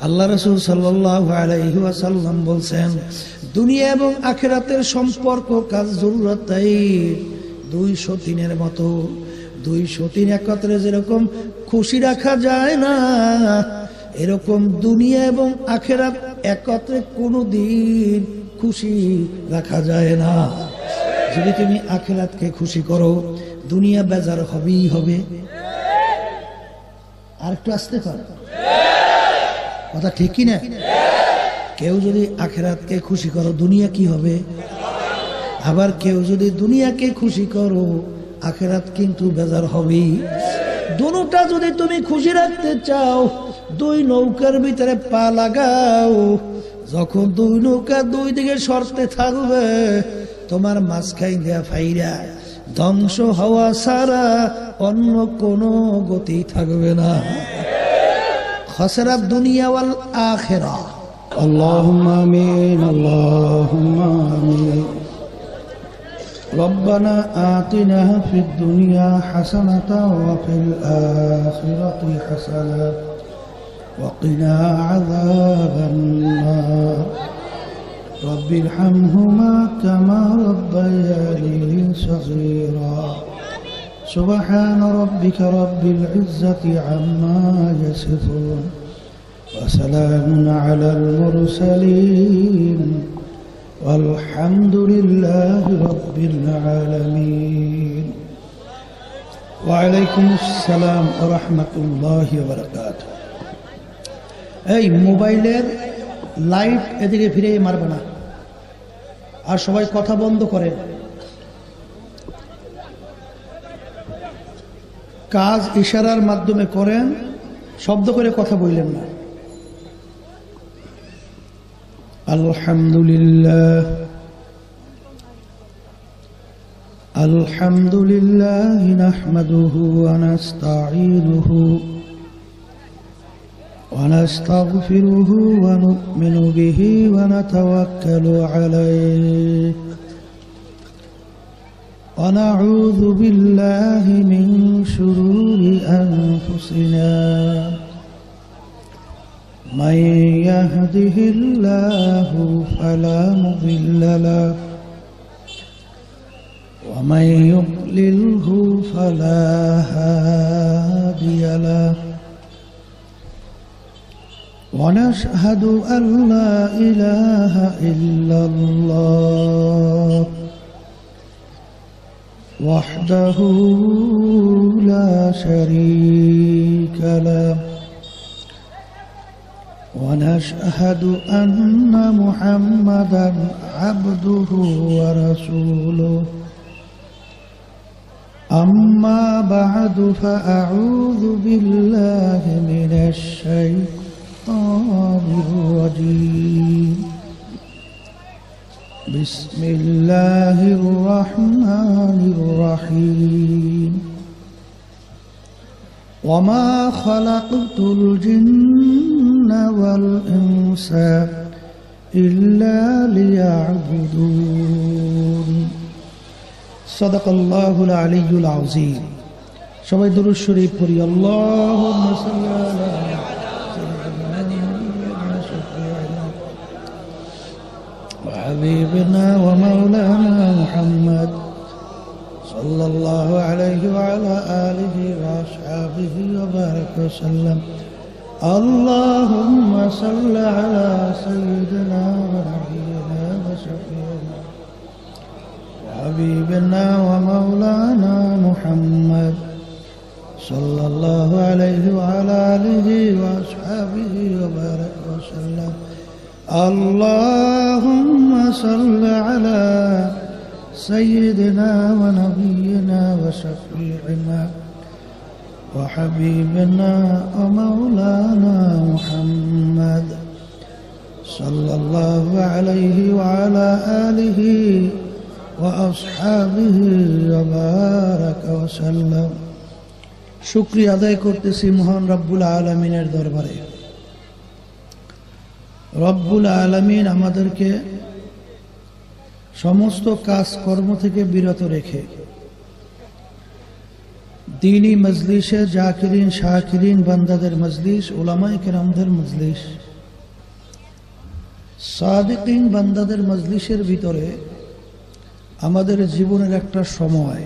আল্লাহ রাসূল সাল্লাল্লাহু আলাইহি ওয়াসাল্লাম বলছেন, দুনিয়া এবং আখিরাতের সম্পর্ক কাজ জরুরতাই দুই সতীনের মতো। দুই সতীন একত্রে যেরকম খুশি রাখা যায় না, এরকম দুনিয়া এবং আখিরাত একত্রে কোনোদিন খুশি রাখা যায় না। যদি তুমি আখিরাতকে খুশি করো, দুনিয়া বেজার হবেই হবে। আর একটু আসতে পারো, কথা ঠিক কি না? কেউ যদি আখিরাতকে খুশি করো, দুনিয়া কি হবে? আবার কেউ যদি দুনিয়াকে খুশি করো, আখিরাত কিন্তু বেজার হবেই। দুটোটা যদি তুমি খুশি রাখতে চাও, দুই নৌকার ভিতরে পা লাগাও। যখন দুই নৌকা দুই দিকে সরতে থাকবে, তোমার মাঝখান দিয়া ফাইরা ধ্বংস হওয়া ছাড়া অন্য কোনো গতি থাকবে না। খাসরাত দুনিয়া ওয়াল আখিরা। আল্লাহুম্মা আমিন, আল্লাহুম্মা আমিন। ربنا آتنا في الدنيا حسنة وفي الآخرة حسنة وقنا عذاب النار رب ارحمهما كما ربياني صغيرا سبحان ربك رب العزة عما يصفون وسلام على المرسلين والحمد لله رب العالمين وعليكم السلام ورحمة الله وبركاته। এই মোবাইলের লাইট এদিকে ফিরে মারবে না, আর সবাই কথা বন্ধ করে। কাজ ইশারার মাধ্যমে করেন, শব্দ করে কথা বললেন না। الحمد لله نحمده ونستعينه ونستغفره ونؤمن به ونتوكل عليه ونعوذ بالله من شرور أنفسنا من يهده الله فلا مضل له ومن يضلله فلا هادي له ونشهد أن لا إله إلا الله وحده لا شريك له ونشهد أن محمدا عبده ورسوله أما بعد فأعوذ بالله من الشيطان الرجيم بسم الله الرحمن الرحيم وما خلقت الجن والإنس إلا ليعبدون صدق الله العلي العظيم। সবাই দুরূদ শরীফ পড়ি। আল্লাহুম্মা সাল্লি আলা حبيبنا ومولانا محمد صلى الله عليه وعلى آله وأصحابه وبارك وسلم اللهم صل على سيدنا ونبينا وشفيعنا وحبيبنا ومولانا محمد صلى الله عليه وعلى آله وأصحابه وبارك وسلم اللهم صل على سيدنا ونبينا وشفيعنا وحبيبنا ومولانا محمد صلى الله عليه وعلى آله وأصحابه وبارك وسلم। শুকরিয়া আদায় করতেছি মহান রব্বুল আলামিনের দরবারে। রব্বুল আলামিন আমাদেরকে সমস্ত কাজকর্ম থেকে বিরত রেখে দ্বীনি মজলিসে জাকিরিন শাকিরিন বান্দাদের মজলিস, উলামায়ে কেরামদের মজলিস সাদিকিন বান্দাদের মজলিসের ভিতরে আমাদের জীবনের একটা সময়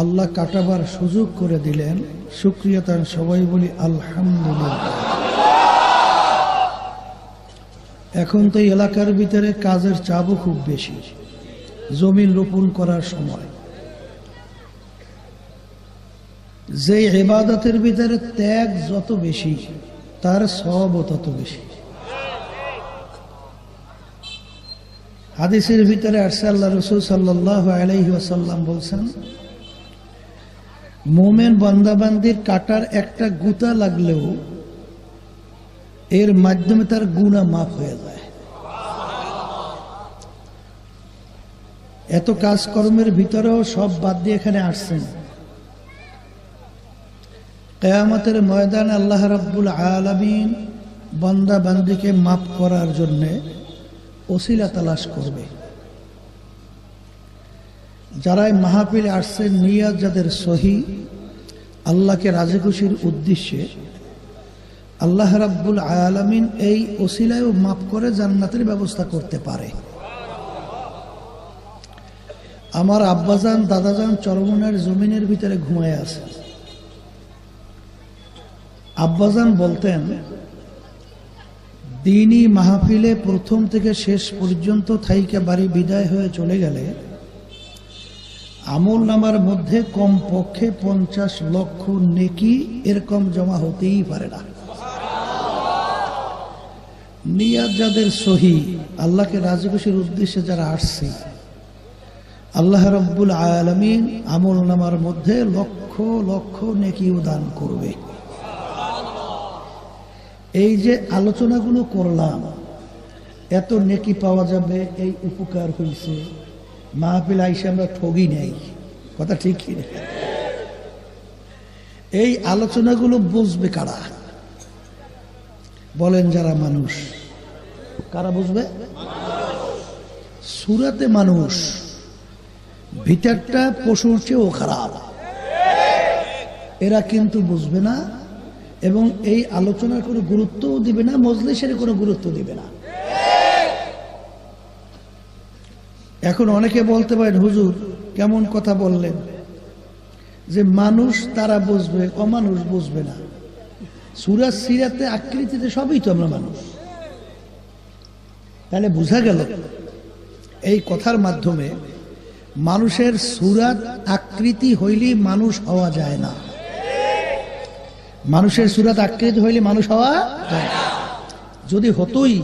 আল্লাহ কাটাবার সুযোগ করে দিলেন। শুকরিয়া তার সবাই বলি আলহামদুলিল্লাহ। এখন তো এলাকার ভিতরে কাজের চাপও খুব বেশি, জমি রোপণ করার সময়। যে ইবাদতের ভিতরে ত্যাগ যত বেশি তার সওয়াবও তত বেশি। হাদিসের ভিতরে আসছে আল্লাহ রাসূল সাল্লাল্লাহু আলাইহি ওয়াসাল্লাম বলছেন, মুমিন বান্দাবান্দির কাটার একটা গুতা লাগলেও এর মাধ্যমে তার গুনাহ মাফ হয়ে যায়। এত কাজকর্মের ভিতরেও সব বাদ দিয়ে এখানে আসছেন। কিয়ামতের ময়দানে আল্লাহ রাব্বুল আলামিন বান্দা বান্দিকে মাফ করার জন্য ওসিলা তালাশ করবে। যারা এই মাহফিলে আসছেন নিয়াত যাদের সহি, আল্লাহকে রাজি খুশির উদ্দেশ্যে, আল্লাহ রাব্বুল আলামিন এই ওসিলায়ও মাফ করে জান্নাতের ব্যবস্থা করতে পারে। আমার আব্বাজান দাদাজান চরমনের জমিনের ভিতরে ঘুমায় আছে। আব্বাজান বলতেন, দিনই মাহফিলে প্রথম থেকে শেষ পর্যন্ত থাইকে বাড়ি বিদায় হয়ে চলে গেলে আমল নামার মধ্যে কমপক্ষে 50 লক্ষ নেকি এরকম জমা হতেই পারে না। নিয়াত যাদের সহি, আল্লাহকে রাজি খুশির উদ্দেশ্যে যারা আসছে, আল্লাহ রাব্বুল আলামিন আমল নামার মধ্যে লক্ষ লক্ষ নেকিও দান করবে। এই যে আলোচনাগুলো করলাম, এত নেকি পাওয়া যাবে, এই উপকার হয়েছে। মাহফিল আইসে আমরা ঠগি নেই, কথা ঠিক কি? এই আলোচনাগুলো বুঝবে কারা? বলেন যারা মানুষ। কারা বুঝবে? সুরাতে মানুষ, ভিতরটা পশুর চেয়েও খারাপ। এরা কিন্তু বুঝবে না এবং এই আলোচনার কোনো গুরুত্বও দিবে না, মজলিসের কোনো গুরুত্ব দিবে না। এখন অনেকে বলতে পারেন, হুজুর কেমন কথা বললেন যে মানুষ তারা বুঝবে, অমানুষ বুঝবে না। সূরা সিরাতে আকৃতিতে সবই তো আমরা মানুষ। তাহলে বোঝা গেল এই কথার মাধ্যমে মানুষের সূরাত আকৃতি হইলেই মানুষ হওয়া যায় না। মানুষের সূরাত আকৃতি হইলে মানুষ হওয়া যায় না। যদি হতোই,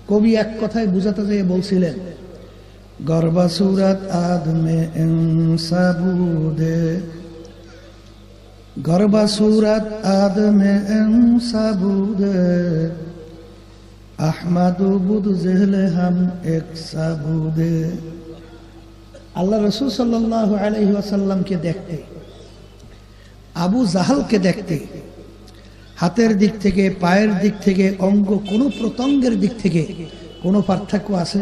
কবি এক কথায় বুঝাতে যেয়ে বলছিলেন, গর্বা সূরাত আদমে ইনসাবুদে, গর্বা সূরাত আদমে ইনসাবুদে, আহমাদু বুদ জেহলে হাম এক সাবুদে। আল্লাহ রাসূল সাল্লাল্লাহু আলাইহি ওয়াসাল্লামকে দেখতে, আবু জাহালকে দেখতে, হাতের দিক থেকে, পায়ের দিক থেকে, অঙ্গ কোনো প্রত্যঙ্গের দিক থেকে কোনো পার্থক্য আছে?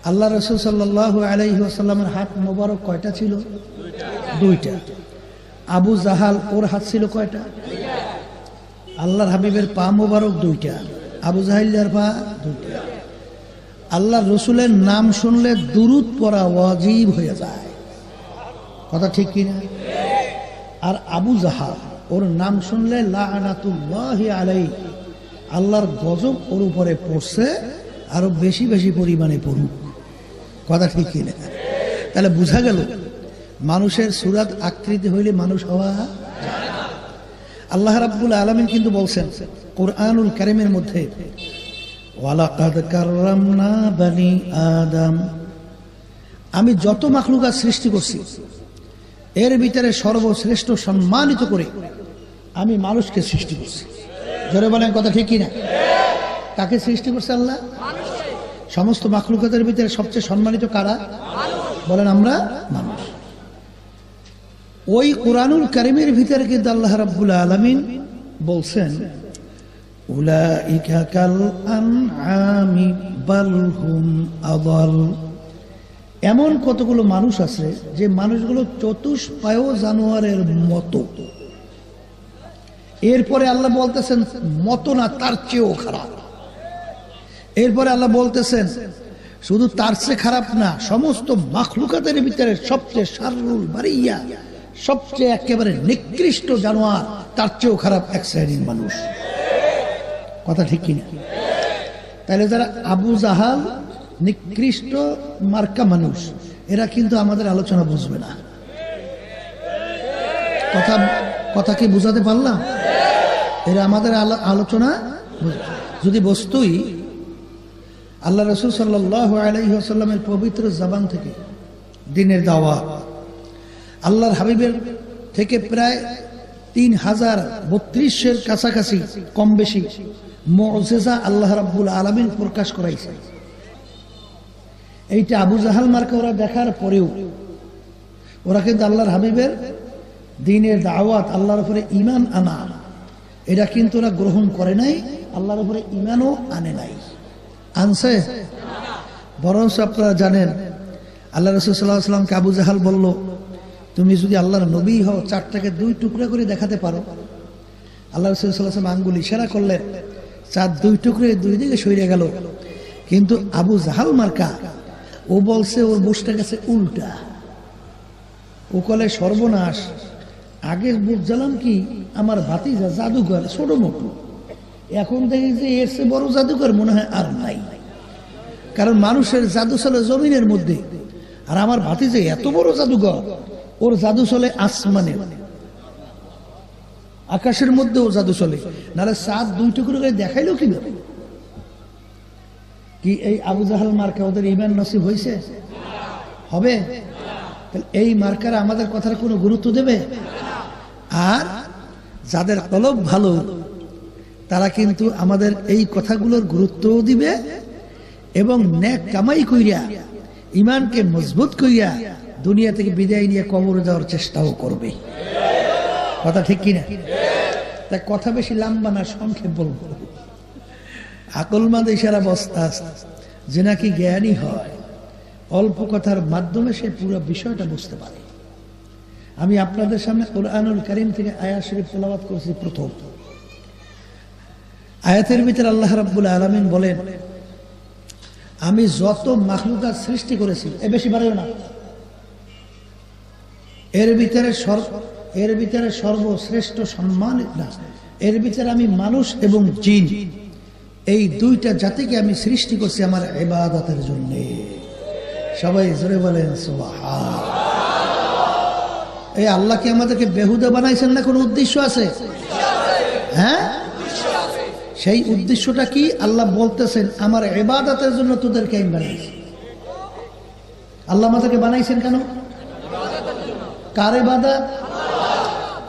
আল্লাহ রাসূল সাল্লাল্লাহু আলাইহি ওয়াসাল্লামের হাত মোবারক কয়টা ছিল? দুইটা। আবু জাহাল ওর হাত ছিল কয়টা? আল্লাহর হাবিবের পা মোবারক দুইটা, আবু জাহেলের পা দুইটা। আল্লাহ রসুলের নাম শুনলে দুরূদ পড়া ওয়াজিব হয়ে যায়, কথা ঠিক কিনা? আর আবু জাহাল, ওর নাম শুনলে লাআনাতুল্লাহি আলাইহি, আল্লাহর গজব ওর উপরে পড়ছে, আরো বেশি বেশি পরিমাণে পড়ুক, কথা ঠিক কিনা? তাহলে বোঝা গেল মানুষের সূরাত আকৃতি হইলে মানুষ হওয়া যায় না। আল্লাহ রাব্বুল আলামিন কিন্তু বলছেন কোরআনুল কারীমের মধ্যে, ওয়ালাকাদ কাররামনা বানি আদম, আমি যত মাখলুকাত সৃষ্টি করছি এর ভিতরে সর্বশ্রেষ্ঠ সম্মানিত করে আমি মানুষকে সৃষ্টি করছি। জোরে বলেন, কথা ঠিক কিনা? কাকে সৃষ্টি করছে আল্লাহ? সমস্ত মাখলুকাতের ভিতরে সবচেয়ে সম্মানিত কারা? বলেন আমরা মানুষ। ওই কোরআনুল কারীমের ভিতরে কিন্তু আল্লাহ রাব্বুল আলামিন বলছেন, উলাইকা কাল আনআমি বাল হুম আযাল, এমন কতগুলো মানুষ আছে যে মানুষগুলো চতুষ্পায় জানোয়ারের মতো। এরপরে আল্লাহ বলতেছেন মতো না, তার চেয়েও খারাপ। এরপরে আল্লাহ বলতেছেন শুধু তার চেয়ে খারাপ না, সমস্ত মাখলুকাতের ভিতরে সবচেয়ে শাররুল বারিয়া, সবচেয়ে একেবারে নিকৃষ্ট জানোয়ার, তার চেয়েও খারাপ এক শ্রেণীর মানুষ। কথা ঠিক কিনা? তাহলে যারা আবু জাহাল নিকৃষ্ট মার্কা মানুষ, এরা কিন্তু আমাদের আলোচনা বুঝবে না। কথা কি বুঝাতে পারলাম? এরা আমাদের আলোচনা যদি বস্তুই আল্লাহ রাসূল সাল্লাল্লাহু আলাইহি ওয়াসাল্লামের পবিত্র জবান থেকে দ্বীনের দাওয়াত, আল্লাহর হাবিবের থেকে প্রায় 3032 কাছাকাছি কম বেশি মুজিজা আল্লাহ রাব্বুল আলামিন প্রকাশ করাইছে। এইটা আবু জাহাল মার্কা ওরা দেখার পরেও ওরা কিন্তু আল্লাহর হাবিবের দ্বীনের দাওয়াত, আল্লাহর উপরে ঈমান আনা, এটা কিন্তু ওরা গ্রহণ করে নাই, আল্লাহর উপরে ঈমানও আনে নাই। আনছে? বরঞ্চ আপনারা জানেন আল্লাহ রাসূল সাল্লাল্লাহু আলাইহি ওয়াসাল্লামকে আবু জাহাল বলল, তুমি যদি আল্লাহর নবী হও, চাঁদটাকে 2 টুকরা করে দেখাতে পারো। আল্লাহ রাসূল সাল্লাল্লাহু আলাইহি ওয়াসাল্লাম আঙ্গুল ইশারা করলেন, চাঁদ 2 টুকরে 2 দিকে সরে গেল। কিন্তু আবু জাহাল মার্কা ও বলছে ওর বুঝটা গেছে উল্টা। ও কলে সর্বনাশ, আগে বুঝলাম কি আমার ভাতিজা জাদুঘর ছোট মোটো, এখন দেখি যে এর চেয়ে বড় জাদুঘর মনে হয় আর নাই। কারণ মানুষের জাদু চলে জমিনের মধ্যে, আর আমার ভাতিজা এত বড় জাদুঘর, ওর জাদু চলে আসমানে, আকাশের মধ্যে ও জাদু চলে। নাহলে চাঁদ 2 টুকরো করে দেখাইলো কিভাবে? কি এই আবু জাহাল মার্কা ওদের ঈমান নসিব হয়েছে? হবে? এই মার্কারা আমাদের কথার কোনো গুরুত্ব দেবে? আর যাদের কলব ভালো তারা কিন্তু আমাদের এই কথাগুলোর গুরুত্বও দিবে এবং নেক কামাই কইরা ঈমানকে মজবুত কইরা দুনিয়া থেকে বিদায় নিয়ে কবরে যাওয়ার চেষ্টাও করবে। কথা ঠিক কিনা? তাই কথা বেশি লম্বা না, সংক্ষেপ বলবো। আকলমাদ ইশারা বস্তা যে নাকি জ্ঞানী হয়, অল্প কথার মাধ্যমে সে পুরো বিষয়টা বুঝতে পারে। আমি আপনাদের সামনে কুরআনুল কারীম থেকে আয়াত শরীফ তেলাওয়াত করেছি। প্রথম আয়াতের ভিতরে আল্লাহ রাব্বুল আলামিন বলেন, আমি যত মাখলুকাত সৃষ্টি করেছি, এ বেশি বাড়াইও না, এর ভিতরে সর্বশ্রেষ্ঠ সম্মানিত না, এর ভিতরে আমি মানুষ এবং জিন এই 2টা জাতিকে আমি সৃষ্টি করছি আমার ইবাদতের জন্য। সবাই জোরে বলেন সুবহান। এই আল্লাহ কি আমাদেরকে বেহুদা বানাইছেন না কোনো উদ্দেশ্য আছে? হ্যাঁ, সেই উদ্দেশ্যটা কি? আল্লাহ বলতেছেন আমার ইবাদতের জন্য তোদেরকে আমি বানাইছি। আল্লাহ আমাদেরকে বানাইছেন কেন? কার ইবাদত?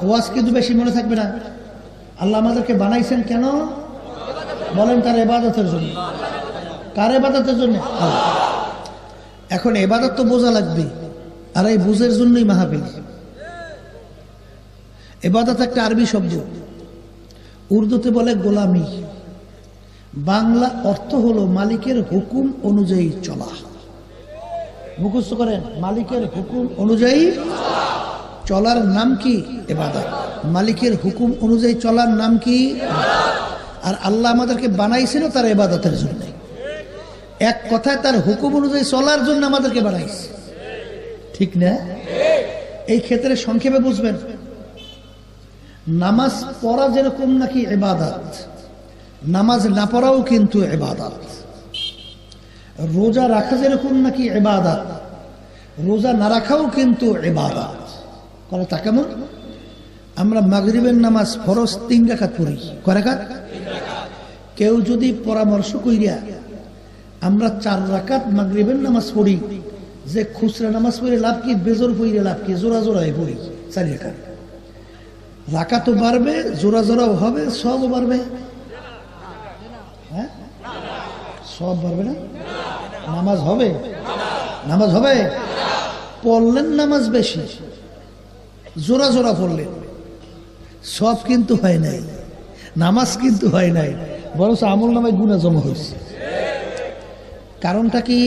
ওয়াজ কিন্তু বেশি মনে থাকবে না। আল্লাহ আমাদেরকে বানাইছেন কেন বলেন? তার ইবাদতের জন্য। কার ইবাদতের জন্য? এখন ইবাদত তো বোঝা লাগবে, আর এই বুঝের জন্যই মাহফিল। ইবাদত একটা আরবি শব্দ, উর্দুতে বলে গোলামি, বাংলা অর্থ হলো মালিকের হুকুম অনুযায়ী চলা। মুখস্থ করেন, মালিকের হুকুম অনুযায়ী চলার নাম কি? ইবাদত। মালিকের হুকুম অনুযায়ী চলার নাম কি? আর আল্লাহ আমাদেরকে বানাইছিল তার ইবাদতের জন্য। এক কথায় তার হুকুম অনুযায়ী চলার জন্য আমাদেরকে বানাইছে, ঠিক না? এই ক্ষেত্রে সংক্ষেপে বুঝবেন, নামাজ পড়া যেরকম নাকি ইবাদত, নামাজ না পড়াও কিন্তু ইবাদত। রোজা রাখা যেরকম নাকি ইবাদত, রোজা না রাখাও কিন্তু ইবাদত। কথা কেমন? আমরা মাগরিবের নামাজ ফরজ 3 রাকাত পড়ি। কয় রাকাত? কেউ যদি পরামর্শ কইরা আমরা 4 রাকাত মাগরিবের নামাজ পড়ি, যে খুচরা নামাজ পড়ে লাভ কি, বেজোর পড়ে লাভ কি? জোড়া জোড়ায় পড়ি 4 রাকাত, রাকাতও বাড়বে, জোড়া জোড়াও হবে, সবও বাড়বে। হ্যাঁ, সব বাড়বে না? নামাজ হবে? নামাজ হবে? পড়লেন নামাজ বেশি, জোড়া জোড়া পড়লেন, সব কিন্তু হয় নাই, নামাজ কিন্তু হয় নাই, বরং আমল নামায় গুনাহ জমা হয়েছে। কারণটা কি?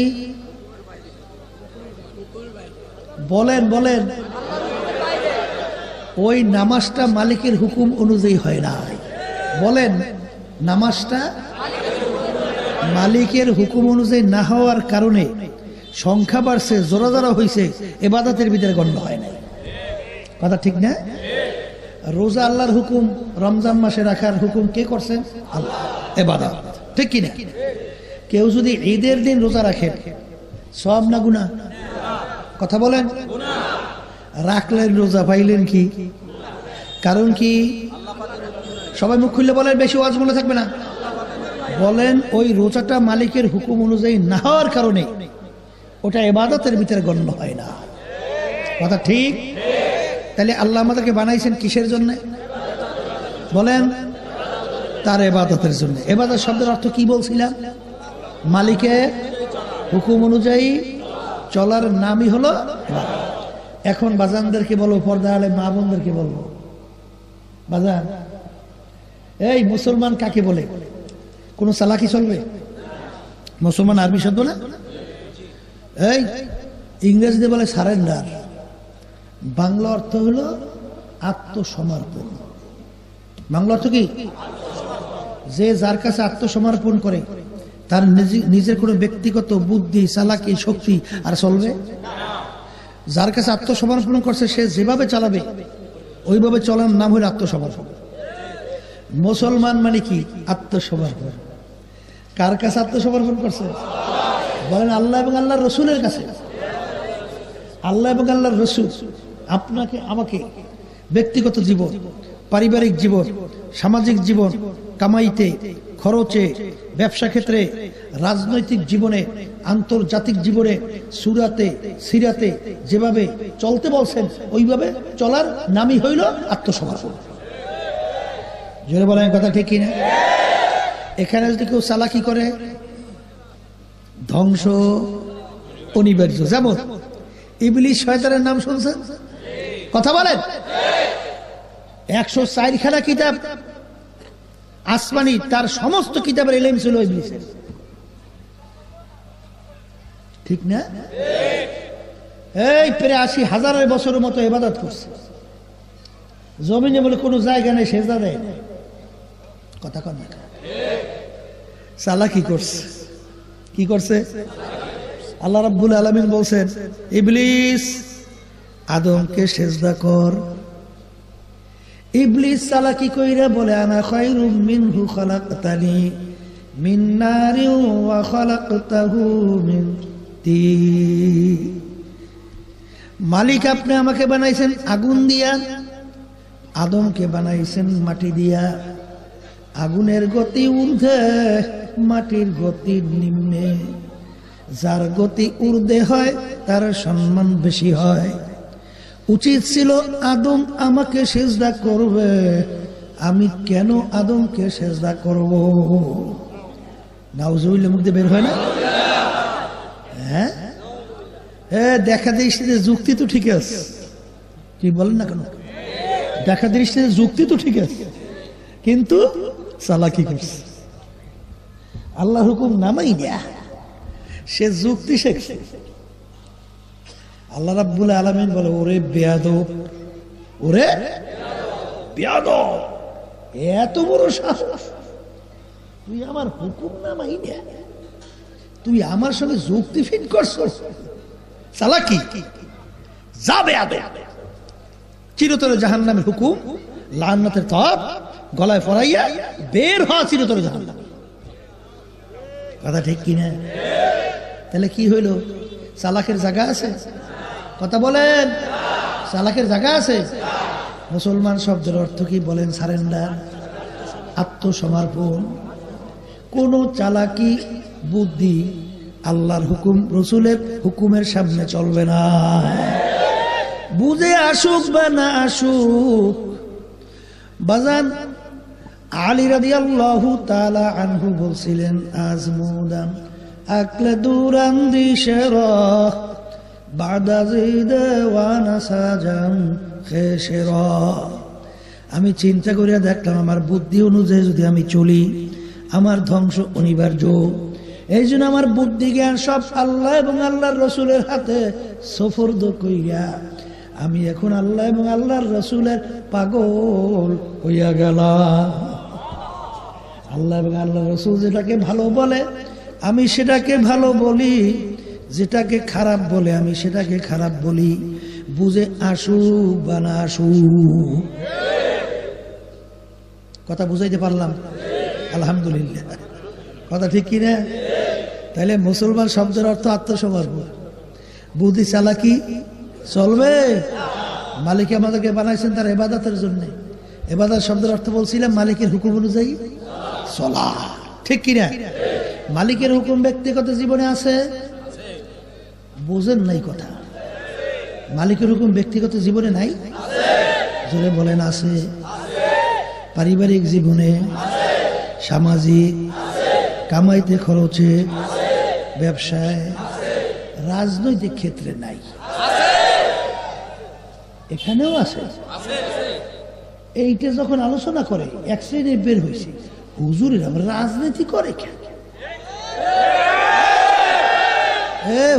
বলেন বলেন। ওই নামাজটা মালিকের হুকুম অনুযায়ী হয় না। বলেন, নামাজটা মালিকের হুকুম অনুযায়ী না হওয়ার কারণে সংখ্যা বাড়ছে, জোরাজোরা হয়েছে, ইবাদতের ভিতরে গণ্য হয় না। কথা ঠিক না? রোজা আল্লাহর হুকুম, রমজান মাসে রাখার হুকুম কে করছেন? আল্লাহ। ইবাদত, ঠিক কি না? কেউ যদি ঈদের দিন রোজা রাখে, সওয়াব না গুনাহ? কথা বলেন। রাখলেন রোজা, পাইলেন কি? কারণ কি? সবাই মুখ খুললে বলেন, বেশি ওয়াজ মনে থাকবে না। বলেন, ওই রোজাটা মালিকের হুকুম অনুযায়ী না হওয়ার কারণে ওটা ইবাদতের ভিতরে গণ্য হয় না। কথা ঠিক? তাহলে আল্লাহ আমাদেরকে বানাইছেন কিসের জন্য? বলেন, তার ইবাদতের জন্য। ইবাদত শব্দের অর্থ কি বলছিলাম? মালিকের হুকুম অনুযায়ী চলার নামই হলো ইবাদত। এখন বাজানদেরকে বলবো, পর্দা আলে মা বোনদেরকে বলবো, বাজান, এই মুসলমান কাকে বলে? কোন চালাকি চলবে? মুসলমান আরবি শব্দ না? এই ইংরেজিতে বলে সারেন্ডার, বাংলা অর্থ হলো আত্মসমর্পণ। বাংলা অর্থ কি? যে যার কাছে আত্মসমর্পণ করে, তার নিজের কোনো ব্যক্তিগত বুদ্ধি, চালাকি, শক্তি আর চলবে? যার কাছে আত্মসমর্পণ করছে, সে যেভাবে চালাবে ওইভাবে চলার নাম হলো আত্মসমর্পণ। মুসলমান মানে কি? আত্মসমর্পণ। কার কাছে আত্মসমর্পণ করছে? বলেন, আল্লাহ এবং আল্লাহর রসুলের কাছে। আল্লাহ এবং আল্লাহর রসুল আপনাকে আমাকে ব্যক্তিগত জীবন, পারিবারিক জীবন, সামাজিক জীবন, কামাইতে, খরচে, ব্যবসা ক্ষেত্রে, রাজনৈতিক জীবনে, আন্তর্জাতিক জীবনে, সুরাতে, সিরাতে যেভাবে চলতে বলছেন ওইভাবে চলার নামই হইল আত্মসমর্পণ। জোরে বলেন, কথা ঠিক কিনা? এখানে যদি কেউ চালাকি করে, ধ্বংস অনিবার্য। যেমন ইবলিস শয়তানের নাম শুনছেন? কথা বলেন। 104 খানা কিতাব আসমানি, তার সমস্ত কিতাবের ইলম ছিল ইবলিসের, ঠিক না? এই ৮৩,০০০ বছরের মতো ইবাদত করছে, জমিনে বলে কোনো জায়গা নেই সেজদা দেয়। কথা কন না? চালাকি করছে। কি করছে? আল্লাহ রাব্বুল আলামিন বলছেন, ইবলিস আদমকে সেজদা কর। ইবলিস চালাকি কইরা বলে, আনা খায়রুম মিনহু খালাকতানি মিন নারিন ওয়া খালাকতাহু মিন তিন। মালিক, আপনি আমাকে বানাইছেন আগুন দিয়া, আদমকে বানাইছেন মাটি দিয়া। আগুনের গতি ঊর্ধ্বে, মাটির গতি নিম্নে। যার গতি ঊর্ধ্বে হয় তার সম্মান বেশি হয়। উচিত ছিল আদম আমাকে সেজদা করবে, আমি কেন আদমকে সেজদা করব? নাউজুবিল্লাহ, মুখ দিয়ে বের হয় না? হ্যাঁ, দেখা দৃষ্টিতে যুক্তি তো ঠিক আছে, কি বলেন না কেন? দেখা দৃষ্টিতে যুক্তি তো ঠিক আছে, কিন্তু চালাকি করছে। আল্লাহ হুকুম নামাই দেয়া, সে যুক্তি শেখছে। আল্লাহ রাব্বুল আলামিন বলে, ওরে বেয়াদব, ওরে বেয়াদব, এত বড় সাহস, তুই আমার হুকুম নামাই দেয়া, তুই আমার সঙ্গে যুক্তি ফিট করছস, চালাকি, যা বেয়াদব। চিরতরে জাহান্নামের হুকুম, লান্নাতের তপ গলায় পরাইয়া বের হওয়া, চিরতরে জাহান্নাম। কথা ঠিক কিনা? তাহলে কি হইল? চালাকের জায়গা আছে? কথা বলেন, চালাকের জায়গা আছে? মুসলমান শব্দের অর্থ কি বলেন? সারেন্ডার, আত্মসমর্পণ। কোন চালাকি বুদ্ধি আল্লাহর হুকুম, রসুলের হুকুমের সামনে চলবে না। বুঝে আসুক বা না আসুক। বাজান আলী রাদিয়াল্লাহু তাআলা আনহু বলছিলেন, আজমুদাম আকলে দুরান দিশেরা বাদা জিদে ওয়া নাসাজাম খেশেরা। আমি চিন্তা করিয়া দেখলাম, আমার বুদ্ধি অনুযায়ী যদি আমি চলি, আমার ধ্বংস অনিবার্য। এই জন্য আমার বুদ্ধি জ্ঞান সব আল্লাহ এবং আল্লাহর রসুলের হাতে সুপর্দ কইরা আমি এখন আল্লাহ এবং আল্লাহর রসুলের পাগল হইয়া গেলাম। আল্লাহ এবং আল্লাহ রসুল যেটাকে ভালো বলে আমি সেটাকে ভালো বলি, যেটাকে খারাপ বলে আমি সেটাকে খারাপ বলি, বুঝে আসুক বা না আসুক। কথা বুঝাইতে পারলাম? আলহামদুলিল্লাহ। কথা ঠিক কিনা? তাহলে মুসলমান শব্দের অর্থ আত্মসমর্পণ। বুদ্ধি চালাকি চলবে? মালিক আমাদেরকে বানাইছেন তার ইবাদতের জন্য। ইবাদত শব্দের অর্থ বলছিলাম মালিকের হুকুম অনুযায়ী চলা, ঠিক কিনা? মালিকের হুকুম ব্যক্তিগত জীবনে আছে? বোঝেন নাই কথা। মালিকের হুকুম ব্যক্তিগত জীবনে নাই? জোরে বলেন আছে। পারিবারিক জীবনে, সামাজিক, কামাইতে খরচে, ব্যবসায়, রাজনৈতিক ক্ষেত্রে নাই? এখানেও আছে। এইটা যখন আলোচনা করে এক শ্রেণীর বের হয়েছে, হুজুরের আমরা রাজনীতি করে কেন?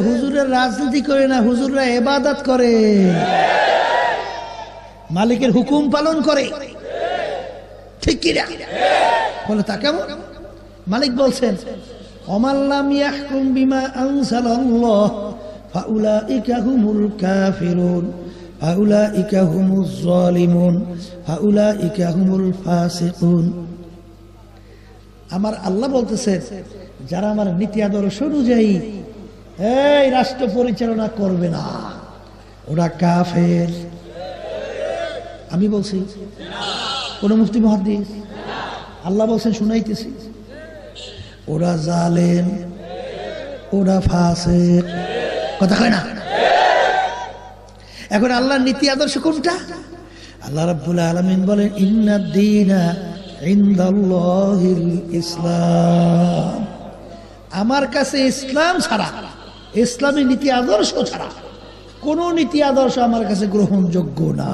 হুজুরের রাজনীতি করে না, হুজুররা ইবাদত করে, মালিকের হুকুম পালন করে, ঠিক কি না? বলে তা কেমন? মালিক বলছেন ওমাল্লাম ইয়াহকুম বিমা আনজালাল্লাহ ফাউলাইকা হুমুল কাফিরুন ফাউলাইকা হুমুজ জালিমুন ফাউলাইকা হুমুল ফাসিকুন। আমার আল্লাহ বলতেছেন যারা আমার নীতি আদর্শ অনুযায়ী এই রাষ্ট্র পরিচালনা করবে না, ওরা কাফের। আমি বলছি? কোন মুফতি মুহাদ্দিস? আল্লাহ বলছেন, শুনাইতেছি। ওরা জালেম, ওরা ফাসিক। কথা কয় না? এখন আল্লাহর নীতি আদর্শ কোনটা? আল্লাহ রাব্বুল আলামিন বলেন ইন্নাদ দীনা ইনদাল্লাহিল ইসলাম। আমার কাছে ইসলাম ছাড়া, ইসলামী নীতি আদর্শ ছাড়া কোন নীতি আদর্শ আমার কাছে গ্রহণযোগ্য না।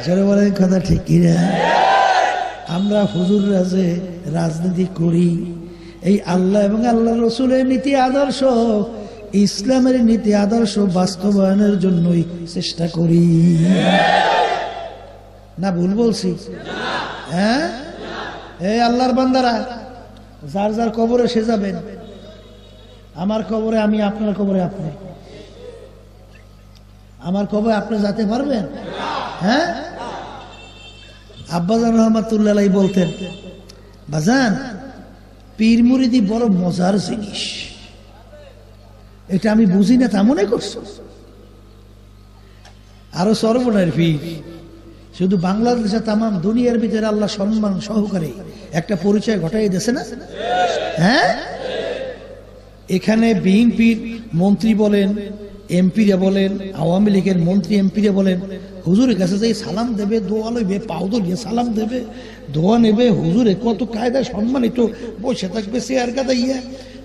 যারা বলেন কথা ঠিক কিনা? আমরা হুজুররা যে রাজনীতি করি, এই আল্লাহ এবং আল্লাহ রসুলের নীতি আদর্শ, ইসলামের নীতি আদর্শ বাস্তবায়নের জন্যই চেষ্টা করি। না ভুল বলছি? হ্যাঁ, এই আল্লাহর বান্দারা যার যার কবরে সে যাবেন। আমার কবরে আমি, আপনার কবরে আপনি। আমার কবরে আপনি যেতে পারবেন? হ্যাঁ। আব্বাজান রহমাতুল্লাহ আলাইহি বলতেন, বাজান পীর মুরিদি বড় মজার জিনিস, এটা আমি বুঝি না তা মনে করছো? আরো সর্বনার পীর শুধু বাংলাদেশে তামাম দুনিয়ার ভিতরে আল্লাহ সম্মান সহকারে একটা পরিচয় ঘটাই দিয়েছে না? হ্যাঁ, এখানে বিএনপির মন্ত্রী বলেন, এমপিরা বলেন, আওয়ামী লীগের মন্ত্রী এমপিরা বলেন, হুজুরের কাছে যাই সালাম দেবে, দোয়া লইবে, পাও ধরিয়ে সালাম দেবে, দোয়া নেবে, হুজুরে কত কায়দায় সম্মানিত বসে থাকবে চেয়ার গাদাইয়া,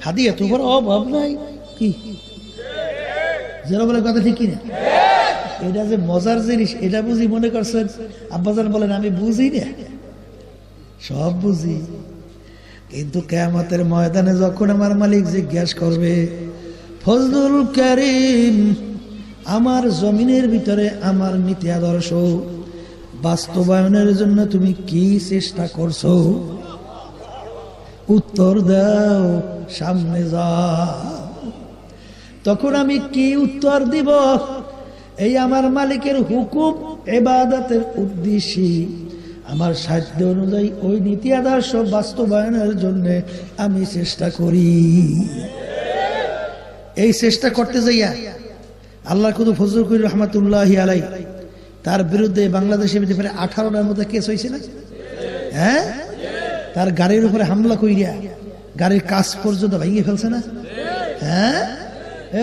হাদিয়া তো বড় অভাব নাই। কি যারা বলে কথা ঠিক কিনা? এটা যে মজার জিনিস, এটা বুঝি মনে করছেন? আব্বাজান বলেন আমি বুঝি না, সব বুঝি, কিন্তু কিয়ামতের ময়দানে যখন আমার মালিক জিজ্ঞাসা করবে, ফজলুল কারীম আমার জমিনের ভিতরে আমার নীতি আদর্শ বাস্তবায়নের জন্য তুমি কি চেষ্টা করছো, উত্তর দাও, সামনে যাও। তখন আমি কি উত্তর দিব? এই আমার মালিকের হুকুম ইবাদতের উদ্দেশ্যে আমার সাধ্য অনুযায়ী ওই নীতি আদর্শ বাস্তবায়নের জন্য আমি চেষ্টা করি। এই চেষ্টা করতে যাইয়া আল্লাহ কুদু ফজলুল করিম রহমাতুল্লাহি আলাইহি তার বিরুদ্ধে বাংলাদেশের ভিতরে প্রায় 18টার মতো কেস হয়েছে না? হ্যাঁ, তার গাড়ির উপরে হামলা কইরা গাড়ির কাজ পর্যন্ত ভেঙে ফেলছে না? হ্যাঁ,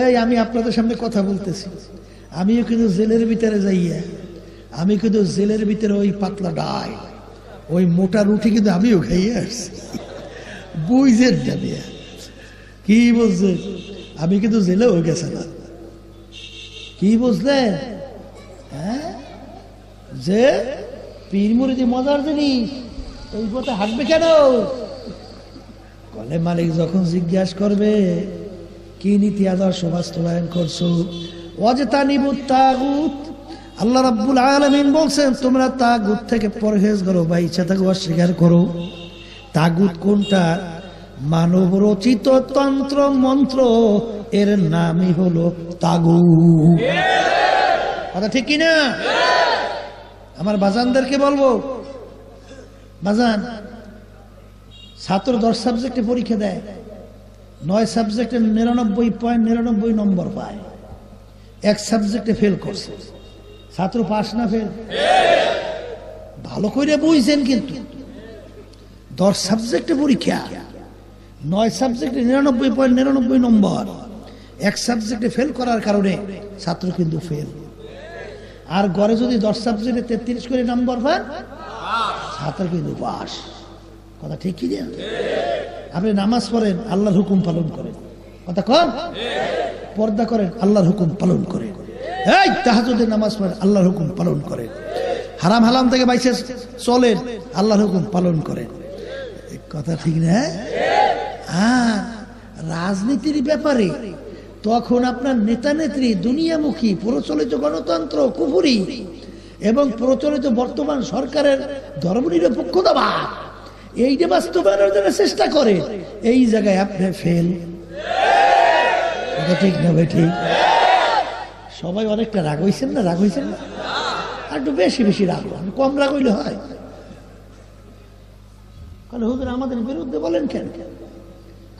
এই আমি আপনাদের সামনে কথা বলতেছি, আমিও কিন্তু জেলের ভিতরে যাইয়া, আমি কিন্তু জেলের ভিতরে ওই পাতলা ডাই, ওই মোটা রুটি কিন্তু আমিও খাইয়ে আসছি। বুঝেন না কি বলছেন? আমি কিন্তু জেলেও গেছে না। কি বুঝলেন? হ্যাঁ, যে পীর মুরিদি মজার জিনিস, এই পথে হাঁটবে কেন? কলে মালিক যখন জিজ্ঞাসা করবে কি নীতি আদর্শ বাস্তবায়ন করছো, ওয়াজতানিবুত তাগুত, আল্লাহ রাব্বুল আলামিন বলছেন তোমরা তাগুত থেকে পরহেজ করো বা ইচ্ছা থেকে অস্বীকার করো। তাগুত কোনটা? মানব রচিত তন্ত্র মন্ত্র এর নামই হলো তাগুত। কথা ঠিক কিনা? আমার বাজানদেরকে বলবো, বাজান, ছাত্র 10 সাবজেক্টে পরীক্ষা দেয়, 9 সাবজেক্টে 99.99 নম্বর পায়, 1 সাবজেক্টে ফেল করছে। ছাত্র পাস না ফেল? ভালো করে বুঝছেন, কিন্তু 10 সাবজেক্টে পরীক্ষা, 9 সাবজেক্টে 99.99 নম্বর, 1 সাবজেক্টে ফেল করার কারণে ছাত্র কিন্তু ফেল। আর গড়ে যদি 10 সাবজেক্টে 33 করে নম্বর পান, ছাত্র কিন্তু পাস। কথা ঠিক কি না? আপনি নামাজ পড়েন, আল্লাহর হুকুম পালন করেন, কথা কন, পর্দা করেন, আল্লাহর হুকুম পালন করেন, এই তাহাজ্জুদের নামাজ পড়েন, আল্লাহর হুকুম পালন করেন, হারাম হালাম থেকে বাইসে চলেন, আল্লাহর হুকুম পালন করেন। কথা ঠিক না? আর রাজনীতির ব্যাপারে তখন আপনার নেতা নেত্রী দুনিয়ামুখী, প্রচলিত গণতন্ত্র কুফরি এবং প্রচলিত বর্তমান সরকারের ধর্মনিরপেক্ষতাবাদ এইটা বাস্তবায়নের জন্য চেষ্টা করে, এই জায়গায় আপনি ফেল। ঠিক না ভাই? ঠিক। সবাই অনেকটা রাগ হয়েছেন না? রাগ হয়েছেন না? আর একটু বেশি বেশি রাগ, কম রাগ হইলে হয়। কারণ হুজুর আমাদের বিরুদ্ধে বলেন কেন?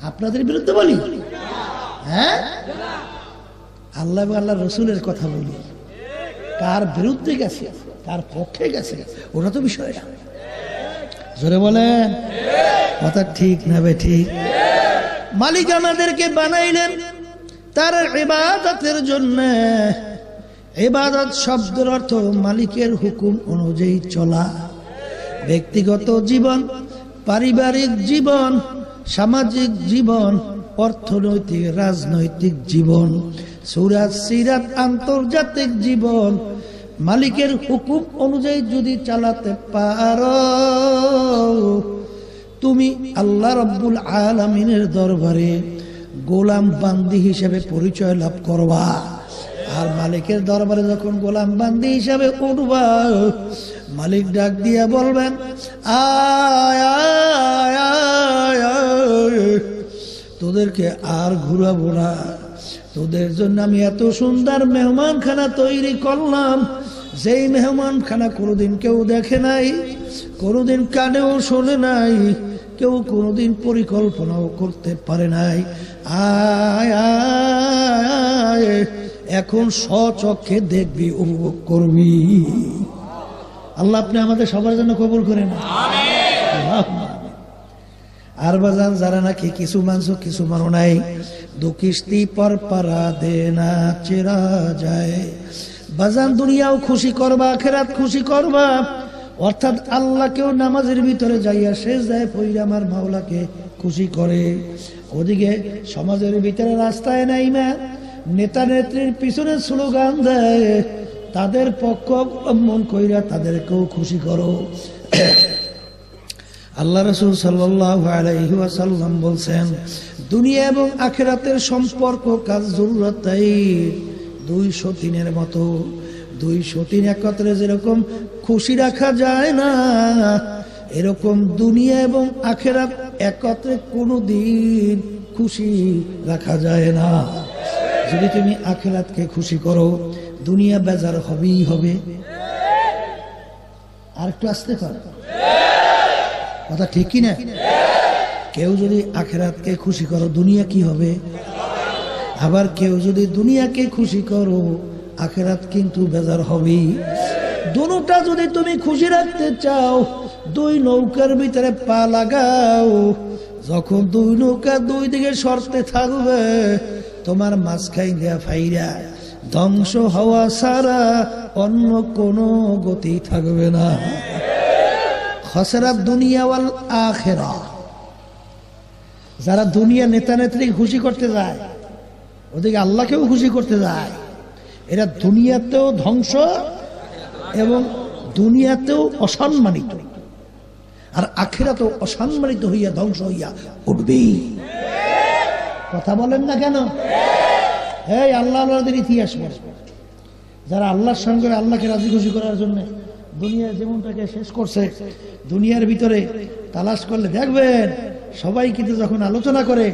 আপনাদের বিরুদ্ধে বলি? হ্যাঁ, আল্লাহ এবং আল্লাহ রসুলের কথা বলি। কার বিরুদ্ধে গেছে, কার পক্ষে গেছে, ওটা তো বিষয় না। জোরে বলেন, কথা ঠিক না ভাই? ঠিক। মালিক আমাদেরকে বানাইলেন তার ইবাদতের জন্য। ইবাদত শব্দের অর্থ মালিকের হুকুম অনুযায়ী চলা। ব্যক্তিগত জীবন, পারিবারিক জীবন, সামাজিক জীবন, অর্থনৈতিক রাজনৈতিক জীবন, সুরাত সিরাত আন্তর্জাতিক জীবন, মালিকের হুকুম অনুযায়ী যদি চালাতে পারো, তুমি আল্লাহ রাব্বুল আলামিনের দরবারে গোলাম বান্দি হিসেবে পরিচয় লাভ করবা। আর মালিকের দরবারে যখন গোলাম বান্দি হিসেবে উঠবা, মালিক ডাক দিয়া বলবেন, আয় আয় আয় আয়, তোদেরকে আর ঘুরাবো না, তোদের জন্য আমি এত সুন্দর মেহমানখানা তৈরি করলাম, যেই মেহমানখানা কোনোদিন কেউ দেখে নাই, কোনোদিন কানেও শোনে নাই, কেউ কোনোদিন পরিকল্পনাও করতে পারে নাই। আয় আয়, এখন স্বচক্ষে দেখবি, উপভোগ করবি। আল্লাহ আপনি আমাদের সবার জন্য কবুল করেন। আর বাজান, যারা নাকি কিছু মানছো কিছু মানো নাই, দু কিস্তি পর পারা দে না চেরা যায়। বাজান, দুনিয়াও খুশি করবা, আখিরাত খুশি করবা। অর্থাৎ আল্লাহকেও নামাজের ভিতরে যাইয়া সেজদায় পইরা আমার মাওলাকে খুশি করে। ওদিকে সমাজের ভিতরে রাস্তায় নাইমা নেতা নেত্রীর পিছনে স্লোগান দেয়, তাদের পক্ষ অবলম্বন কইরা তাদেরকেও খুশি করো। আল্লাহ রাসূল সাল্লাল্লাহু আলাইহি ওয়াসাল্লাম বলছেন, দুনিয়া এবং আখিরাতের সম্পর্ক কাজ জরুরতাই 2 সতীনের মতো। 2 সতীন একত্রে যেরকম খুশি রাখা যায় না, এরকম দুনিয়া এবং আখিরাত একত্রে কোনোদিন খুশি রাখা যায় না। যদি তুমি আখিরাতকে খুশি করো, দুনিয়া বেজার হবেই হবে। আর একটু আসতে পারো, কথা ঠিক কি না? কেউ যদি আখিরাতকে খুশি করো, দুনিয়া কি হবে? আবার কেউ যদি দুনিয়াকে খুশি করো, আখিরাত কিন্তু বেজার হবেই। দুটোটা যদি তুমি খুশি রাখতে চাও, 2 নৌকার ভিতরে পা লাগাও। যখন 2 নৌকা 2 দিকে সরতে থাকবে, তোমার মাঝখাই দেয়া ফাইরা ধ্বংস হওয়া ছাড়া অন্য কোনো গতি থাকবে না। খসরাত দুনিয়া ওয়াল আখিরা। যারা দুনিয়া নেতা নেত্রীকে খুশি করতে যায়, ওদিকে আল্লাহকেও খুশি করতে যায়, এরা দুনিয়াতেও ধ্বংস এবং দুনিয়াতেও অসম্মানিত, আর আখিরাতেও অসম্মানিত হইয়া ধ্বংস হইয়া উঠবে। কথা বলেন না কেন? এই আল্লাহ আল্লাহদের ইতিহাস বলে, যারা আল্লাহর সঙ্গে আল্লাহকে রাজি খুশি করার জন্য দুনিয়ার জীবনটাকে শেষ করছে, দুনিয়ার ভিতরে তালাশ করলে দেখবেন সবাই কিন্তু যখন আলোচনা করে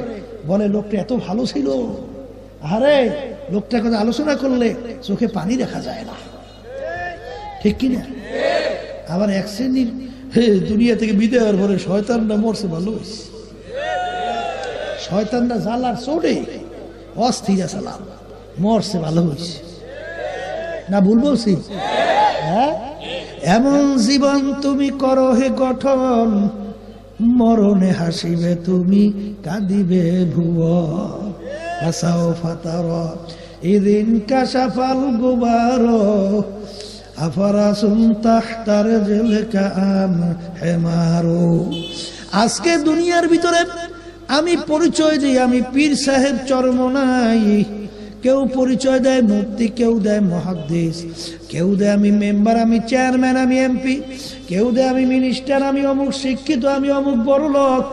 বলে লোকটা এত ভালো ছিল, আরে লোকটার কথা আলোচনা করলে চোখে পানি দেখা যায় না, ঠিক কিনা? আবার এক শ্রেণীর দুনিয়া থেকে বিদায় হওয়ার পরে শয়তানরা মরছে ভালো হয়েছে, শয়তানরা জ্বালার চোটে অস্থির সালাম মরছে ভালো হয়েছে না, ভুল বলছি? হ্যাঁ, এমন জীবন তুমি করো হে গঠন, মরণে হাসিবে তুমি কাঁদিবে ভুবন। হাসাও ফাতার ইদিন কাশাফাল গুবার আফারাসুন তাহতার জেলকা আম হেমারো। আজকে দুনিয়ার ভিতরে আমি পরিচয় দিই আমি পীর সাহেব চরমনাই, কেউ পরিচয় দেয় মুফতি, কেউ দেয় মুহাদ্দিস, কেউ দেয় আমি মেম্বার, আমি চেয়ারম্যান, আমি এমপি, কেউ দেয় আমি মিনিস্টার, আমি অমুক শিক্ষিত, আমি অমুক বড় লোক,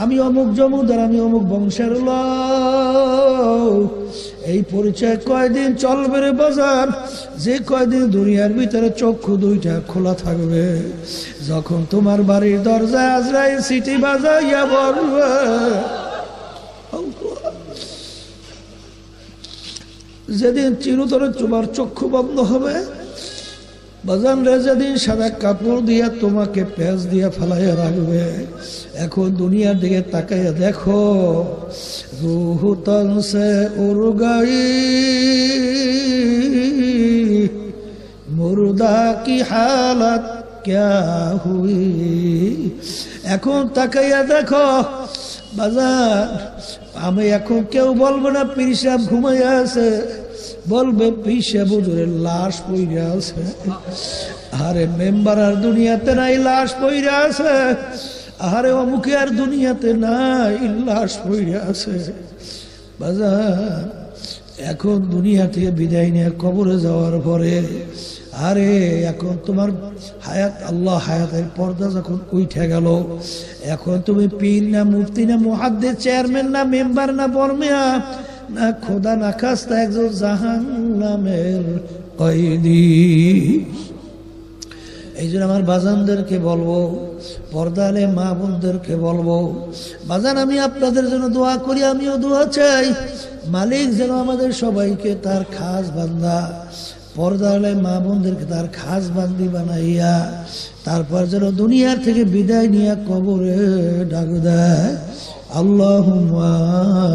আমি অমুক জমিদার, আমি অমুক বংশের লোক। এই পরিচয় কয়দিন চলবে রে বাজার? যে কয়দিন দুনিয়ার ভিতরে চক্ষু দুইটা খোলা থাকবে, যখন তোমার বাড়ির দরজায় আজরাইল সিটি বাজাইয়া বলবে, যেদিন চিরতরে তোমার চক্ষু বন্ধ হবে বাজান রে, যেদিন সাদা কাপড় দিয়া তোমাকে পেঁচ দিয়া ফেলাইয়া রাখবে, এখন দুনিয়ার দিকে তাকাইয়া দেখো, রূহ তন সে উড় গই, মুর্দা কি হালত ক্যা হুই। এখন তাকাইয়া দেখো বাজার, আমি এখন কেউ বলবো না পীর সাহেব ঘুমাইয়া আছে, বলবে পীর সাহেব হুজুরের লাশ পইরা আছে। আরে মেম্বার আর দুনিয়াতে নাই, লাশ পইরা আছে। আরে অমুকে আর দুনিয়াতে নাই, লাশ পইরা আছে। বাজার এখন দুনিয়া থেকে বিদায় নিয়ে কবরে যাওয়ার পরে, আরে এখন তোমার হায়াত, আল্লাহ হায়াতের পর্দা যখন উঠে গেল, এখন তুমি পীর না মুফতি না মুহাদ্দিস, চেয়ারম্যান না মেম্বার না বর্মিয়া না খোদা না খাস্তা, একজন জাহান্নামের কয়েদি। এই জন্য আমার বাজানদেরকে বলবো, পর্দালে মা বোনদেরকে বলবো, বাজান আমি আপনাদের জন্য দোয়া করি, আমিও দোয়া চাই, মালিক যেন আমাদের সবাইকে তার খাস বান্দা, পর্দালে মা বোনদেরকে তার খাস বান্দি বানাইয়া তারপর যেন দুনিয়ার থেকে বিদায় নিয়ে কবরে ডাক দেয়। আল্লাহুম্মা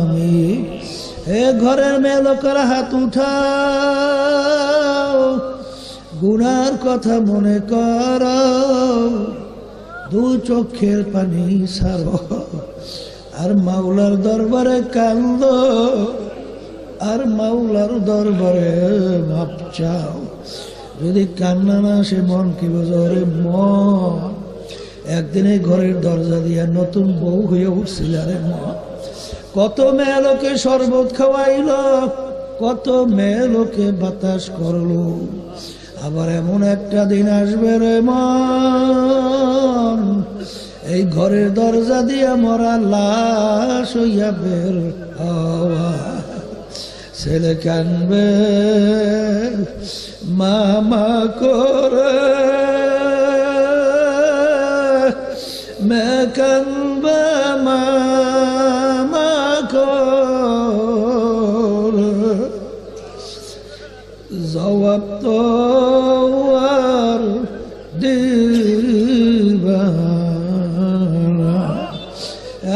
আমিন। হে ঘরের মেয়ে লোকেরা হাত উঠাও, গুনার কথা মনে করো, দু চোখের পানি ছাড়ো, আর মাওলার দরবারে কান্দো, আর মাওলার দরবারে মাপ চাও। যদি কান্না না আসে মন কি বোঝরে, মন একদিনে ঘরের দরজা দিয়া নতুন বউ হয়ে উঠছিল। আরে মন কত মেয়ে লোকে শরবত খাওয়াইল, কত মেয়ে লোকে বাতাস করলো, আবার এমন একটা দিন আসবে রে মন, এই ঘরের দরজা দিয়া মরা লাশ হইয়া বের হওয়া। ছেলে কানবে মামা করে, মেয়ে কানবে মামা করে, জবাব তো আর দিবা না।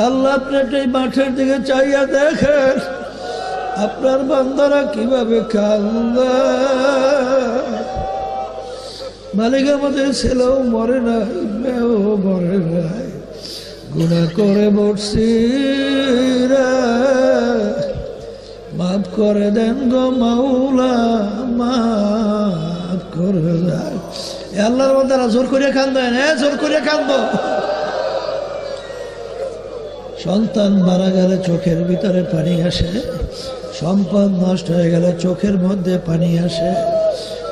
আল্লাহ আপনি এই মাঠের দিকে চাইয়া দেখেন, আপনার বান্দারা কিভাবে কান্দে। মালিক আমাদের ছেলেও মরে নাই, মেয়েও মরে নাই, গুনাহ করে মরছি রে, মাফ করে দেন গো মাওলা, মাফ করে দেন। আল্লাহর বান্দারা জোর করে কান্দেন, জোর করে কান্দো। সন্তান মারা গেলে চোখের ভিতরে পানি আসে, সম্পদ নষ্ট হয়ে গেলে চোখের মধ্যে পানি আসে।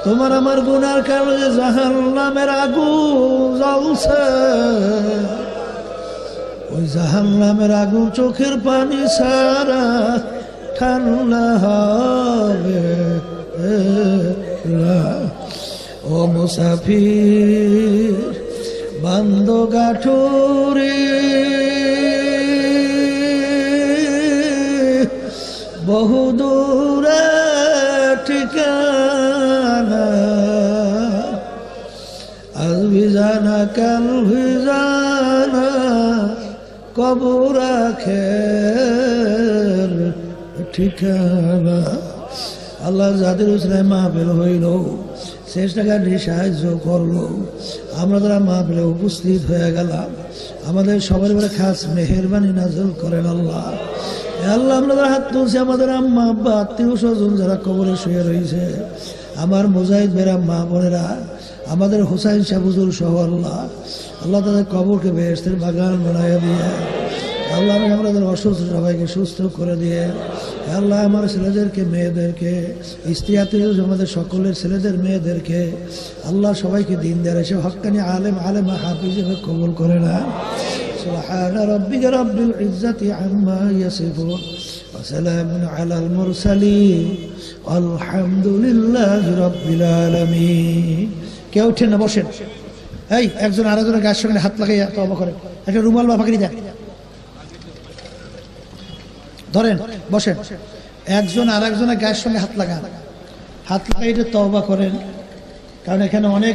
তোমার আমার গুনার কারণে জাহান্নামের আগুন জ্বলছে, ওই জাহান্নামের আগুন চোখের পানি ছাড়া ঠান্ডা হবে না। ও মুসাফির বান্দো গাঠুরি, কাল ভিজানা কবর আখের ঠিকানা। আল্লাহ যাদের উসরায় মাহফিল হইল, চেষ্টাকারী সাহায্য করলো, আমরা তারা মাহফিলে উপস্থিত হয়ে গেলাম, আমাদের সবার উপরে খাস মেহেরবানি নাযিল করেন আল্লাহ। আল্লাহ আমরা হাত তুলছি, আমাদের আম্মা আব্বা আত্মীয় স্বজন যারা কবরে শুয়ে রয়েছে, আমার মুজাহিদ বেরা মা বোনেরা, আমাদের হুসাইন শাহ হুজুর সহ আল্লাহ, আল্লাহ তাদের কবরকে বেহেশতের বাগান বানায় দিয়ে আল্লাহ আমাদের অসুস্থ সবাইকে সুস্থ করে দিয়ে আল্লাহ আমার ছেলেদেরকে মেয়েদেরকে স্ত্রী আত্মীয় আমাদের সকলের ছেলেদের মেয়েদেরকে আল্লাহ সবাইকে দিন দেয় এসে হক্কানি আলেম আলেমা হাফিজ হিসেবে কবুল করে না। সুবহান রাব্বিকা রাব্বিল ইজ্জাতি আম্মা ইয়াসিফুন ওয়া সালামুন আলাল মুরসালিন আলহামদুলিল্লাহি রাব্বিল আলামিন। কেউ উঠেন না, বসেন। এই একজন আরেকজনের গায়ের সঙ্গে হাত লাগাইয়া তওবা করেন, একটা রুমাল বা ফাঁকি দেন, ধরেন বসেন। একজন আরেকজনের গায়ের সঙ্গে হাত লাগান, হাত লাগাই তওবা করেন, কারণ এখানে অনেক